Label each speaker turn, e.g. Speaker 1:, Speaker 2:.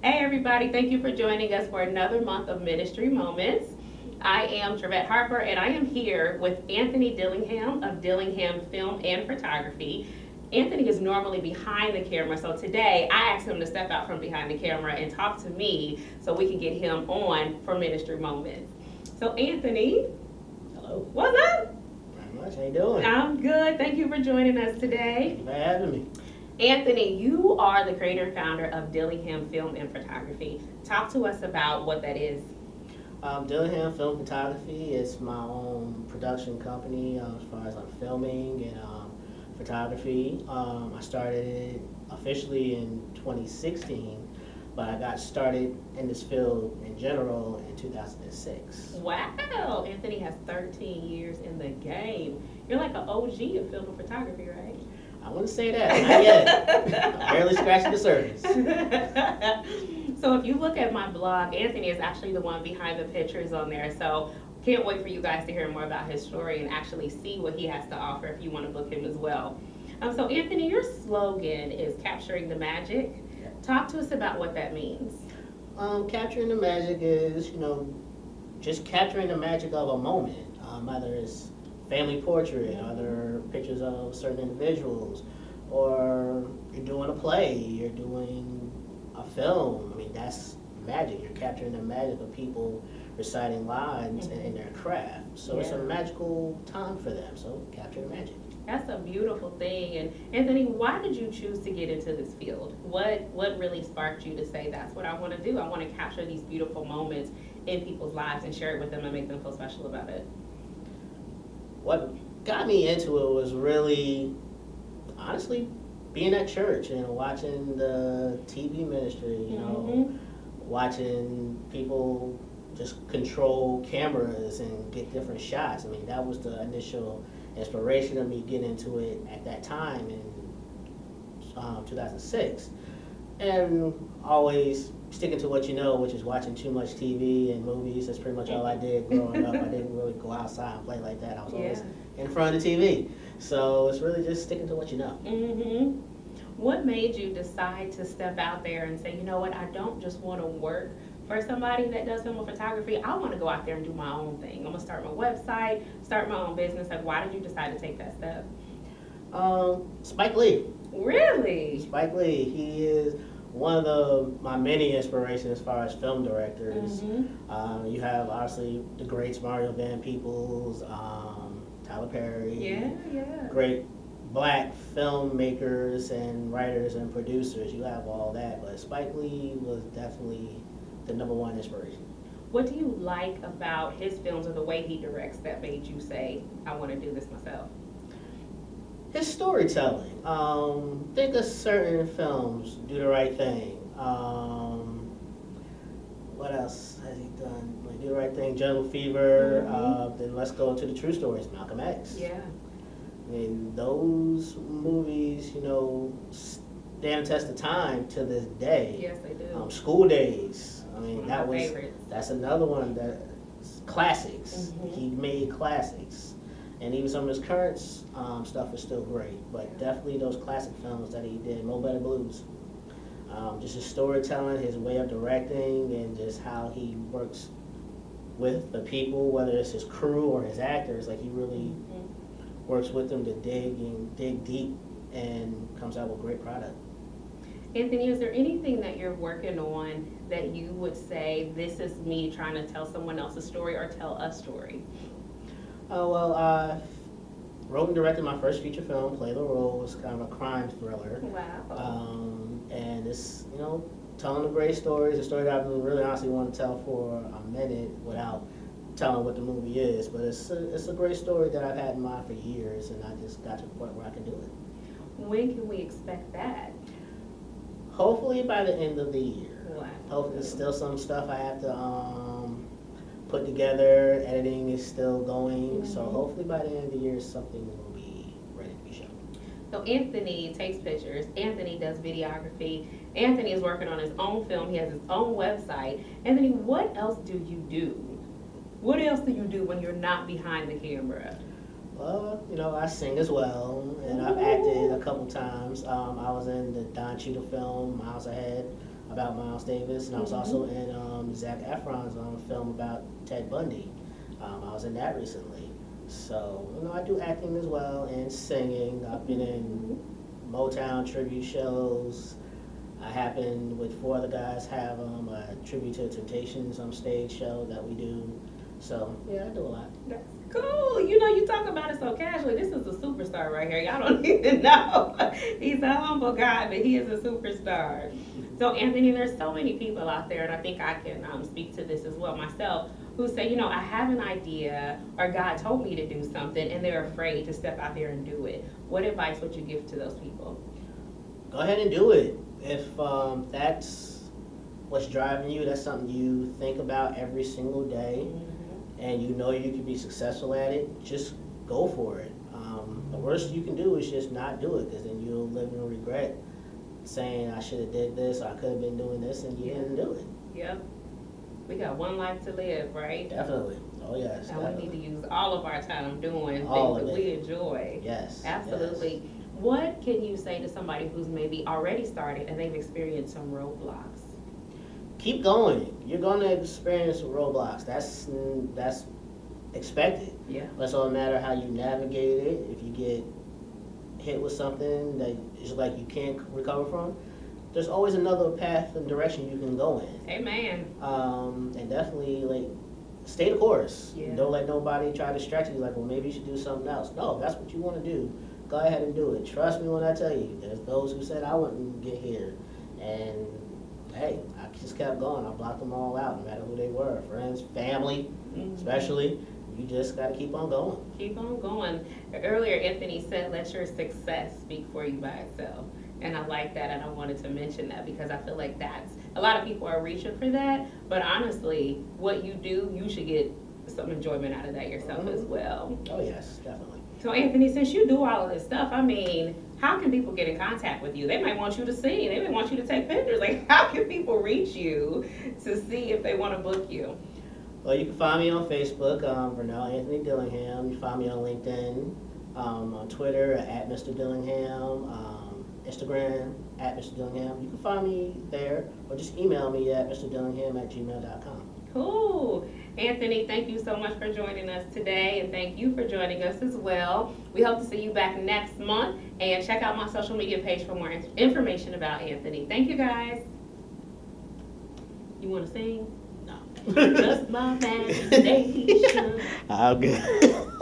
Speaker 1: Hey everybody, thank you for joining us for another month of Ministry Moments. I am Trevette Harper and I am here with Anthony Dillingham of Dillingham Film and Photography. Anthony is normally behind the camera, so today I asked him to step out from behind the camera and talk to me so we can get him on for Ministry Moments. So Anthony,
Speaker 2: Hello.
Speaker 1: what's up?
Speaker 2: Not much. How you doing?
Speaker 1: I'm good. Thank you for joining us today.
Speaker 2: Thank you for having me.
Speaker 1: Anthony, you are the creator and founder of Dillingham Film and Photography. Talk to us about what that is.
Speaker 2: Dillingham Film Photography is my own production company as far as filming and photography. I started it officially in 2016, but I got started in this field in general in 2006.
Speaker 1: Wow, Anthony has 13 years in the game. You're like an OG of film and photography, right?
Speaker 2: I wouldn't say that, not yet. I'm barely scratching the surface.
Speaker 1: So if you look at my blog, Anthony is actually the one behind the pictures on there. So can't wait for you guys to hear more about his story and actually see what he has to offer if you want to book him as well. So Anthony, your slogan is capturing the magic.
Speaker 2: Yeah.
Speaker 1: Talk to us about what that means.
Speaker 2: Capturing the magic is, just capturing the magic of a moment, whether it's family portrait, other pictures of certain individuals, or you're doing a play, you're doing a film. I mean, that's magic. You're capturing the magic of people reciting lines in their craft. So it's a magical time for them. So capture the magic.
Speaker 1: That's a beautiful thing. And Anthony, why did you choose to get into this field? What really sparked you to say that's what I want to do? I want to capture these beautiful moments in people's lives and share it with them and make them feel special about it.
Speaker 2: What got me into it was really, honestly, being at church and watching the TV ministry, watching people just control cameras and get different shots. I mean, that was the initial inspiration of me getting into it at that time in 2006. And always sticking to what you know, which is watching too much TV and movies. That's pretty much all I did growing up. I didn't really go outside and play like that. I was always in front of the TV. So it's really just sticking to what you know.
Speaker 1: Mm-hmm. What made you decide to step out there and say, you know what, I don't just want to work for somebody that does film photography. I want to go out there and do my own thing. I'm going to start my website, start my own business. Like, why did you decide to take that step?
Speaker 2: Spike Lee.
Speaker 1: Really?
Speaker 2: Spike Lee. He is one of my many inspirations as far as film directors. You have obviously the greats, Mario Van Peebles, Tyler Perry.
Speaker 1: Yeah.
Speaker 2: Great black filmmakers and writers and producers. You have all that, but Spike Lee was definitely the number one inspiration.
Speaker 1: What do you like about his films or the way he directs that made you say, I want to do this myself?
Speaker 2: His storytelling. Think of certain films, Do the Right Thing. What else has he done? Like Do the Right Thing, Jungle Fever. Then let's go to the true stories, Malcolm X.
Speaker 1: Yeah.
Speaker 2: I mean, those movies, stand the test of time to this day.
Speaker 1: Yes, they do.
Speaker 2: School Days. I mean,
Speaker 1: Favorites.
Speaker 2: that's another one that's classics. He made classics. And even some of his current stuff is still great, but definitely those classic films that he did, Mo Better Blues. Just his storytelling, his way of directing, and just how he works with the people, whether it's his crew or his actors. Like, he really works with them to dig deep and comes out with a great product.
Speaker 1: Anthony, is there anything that you're working on that you would say, this is me trying to tell someone else's story or tell a story?
Speaker 2: I wrote and directed my first feature film, Play the Role. It's kind of a crime thriller.
Speaker 1: Wow.
Speaker 2: And it's, telling the great stories, a story that I've really honestly want to tell for a minute without telling what the movie is. But it's a great story that I've had in mind for years, and I just got to the point where I can do it.
Speaker 1: When can we expect that?
Speaker 2: Hopefully by the end of the year.
Speaker 1: Wow.
Speaker 2: Hopefully, there's still some stuff I have to put together. Editing is still going, so hopefully by the end of the year, something will be ready to be shown.
Speaker 1: So Anthony takes pictures. Anthony does videography. Anthony is working on his own film. He has his own website. Anthony, what else do you do? What else do you do when you're not behind the camera?
Speaker 2: Well, I sing as well, and I've acted a couple times. I was in the Don Cheadle film, Miles Ahead. about Miles Davis, and I was also in Zac Efron's film about Ted Bundy. I was in that recently. So, I do acting as well and singing. I've been in Motown tribute shows. I happen, with four other guys, have a tribute to Temptations stage show that we do. So, yeah, I do a lot.
Speaker 1: That's cool. You talk about it so casually. This is a superstar right here. Y'all don't even know. He's a humble guy, but he is a superstar. So, Anthony, there's so many people out there, and I think I can speak to this as well myself, who say, I have an idea, or God told me to do something, and they're afraid to step out there and do it. What advice would you give to those people?
Speaker 2: Go ahead and do it. If that's what's driving you, that's something you think about every single day, and you can be successful at it, just go for it. The worst you can do is just not do it, because then you'll live in regret, saying I should have did this, or I could have been doing this, and you didn't do it.
Speaker 1: Yep. We got one life to live, right?
Speaker 2: Definitely. Oh, yes.
Speaker 1: And
Speaker 2: definitely.
Speaker 1: we need to use all of our time doing
Speaker 2: All
Speaker 1: things
Speaker 2: of
Speaker 1: that
Speaker 2: it.
Speaker 1: we enjoy.
Speaker 2: Yes.
Speaker 1: Absolutely.
Speaker 2: Yes.
Speaker 1: What can you say to somebody who's maybe already started and they've experienced some roadblocks?
Speaker 2: Keep going. You're going to experience roadblocks. That's expected.
Speaker 1: Yeah.
Speaker 2: But it's all a matter how you navigate it. If you get hit with something that is like you can't recover from, there's always another path and direction you can go in.
Speaker 1: Amen.
Speaker 2: And definitely stay the course.
Speaker 1: Yeah.
Speaker 2: Don't let nobody try to distract you. Like, well, maybe you should do something else. No, if that's what you want to do, go ahead and do it. Trust me when I tell you. There's those who said I wouldn't get here, and hey, I just kept going. I blocked them all out, no matter who they were, friends, family, especially. You just got to keep on going.
Speaker 1: Keep on going. Earlier, Anthony said, let your success speak for you by itself. And I like that, and I wanted to mention that because I feel like a lot of people are reaching for that, but honestly, what you do, you should get some enjoyment out of that yourself as well.
Speaker 2: Oh, yes, definitely.
Speaker 1: So, Anthony, since you do all of this stuff, how can people get in contact with you? They might want you to sing. They might want you to take pictures. Like, how can people reach you to see if they want to book you?
Speaker 2: Well, you can find me on Facebook, Vernell Anthony Dillingham. You can find me on LinkedIn, on Twitter at Mr. Dillingham, Instagram at Mr. Dillingham. You can find me there, or just email me at mrdillingham@gmail.com.
Speaker 1: Cool. Anthony, thank you so much for joining us today, and thank you for joining us as well. We hope to see you back next month, and check out my social media page for more information about Anthony. Thank you, guys. You want to sing?
Speaker 2: No.
Speaker 1: Just my imagination.
Speaker 2: I'm good.